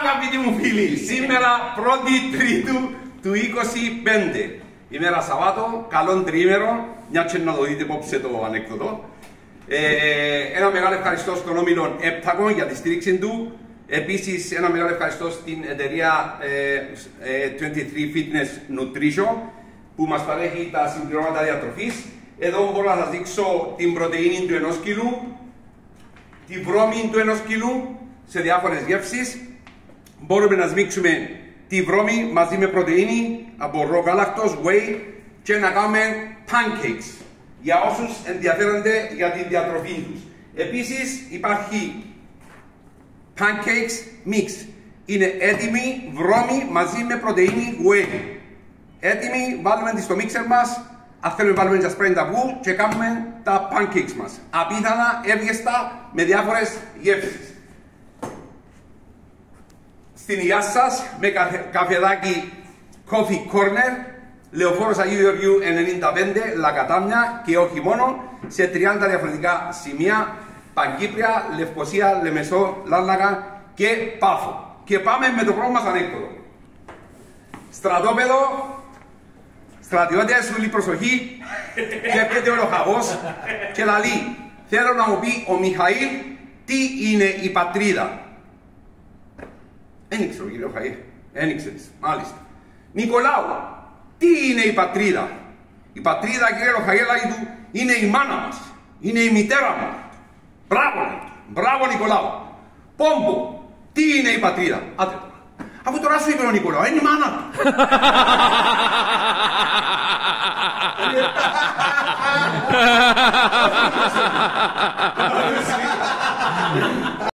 αγαπητοί μου φίλοι, σήμερα 1η Τρίτου του 25. Ημέρα Σαββάτο, καλόν τριήμερο, μια και να το δείτε υπόψε το ανέκδοτο. Ένα μεγάλο ευχαριστώ στον όμιλο Eptagon για τη στήριξη του. Επίσης, ένα μεγάλο ευχαριστώ στην εταιρεία 23 Fitness Nutrition που μας παρέχει τα συμπληρώματα διατροφής. Εδώ μπορώ να σας δείξω την πρωτεΐνη του 1 κιλού, τη βρώμη του 1 κιλού σε διάφορες γεύσεις. Μπορούμε να σμίξουμε τη βρώμη μαζί με πρωτεΐνη από ρογάλακτος, whey και να κάνουμε pancakes για όσους ενδιαφέρονται για την διατροφή τους. Επίσης υπάρχει pancakes mix. Είναι έτοιμη βρώμη μαζί με πρωτεΐνη whey. Έτοιμη, βάλουμε τη στο μίξερ μας. Αν θέλουμε βάλουμε και σπρέν ταυγού και κάνουμε τα pancakes μας. Απίθανα, εύγεστα, με διάφορες γεύσεις. Στην υγεία σας, με καφεδάκι Coffee Corner, Λεωφόρος Αγίου Γεωργίου 95, Λακατάμια και όχι μόνο, σε 30 διαφορετικά σημεία, Παγκύπρια, Λευκοσία, Λεμεσό, Λάρνακα και Πάφο. Και πάμε με το πρώτο μας ανέκδοτο. Στρατόπεδο, στρατιώτες, όλη προσοχή, και έρχεται ο Λοχαβός και λαλεί, θέλω να μου πει ο Μιχαήλ τι είναι η πατρίδα. Δεν ήξερε ο κύριο Χαΐρ, δεν ήξερες, μάλιστα. Νικολάου, τι είναι η πατρίδα. Η πατρίδα, κύριε Χαΐρ, λέγει του, είναι η μάνα μας, είναι η μητέρα μας. Μπράβο, μπράβο Νικολάου. Πόμπο, τι είναι η πατρίδα. Άντε τώρα. Αφού τώρα σου είπε ο Νικολάου, είναι η μάνα του.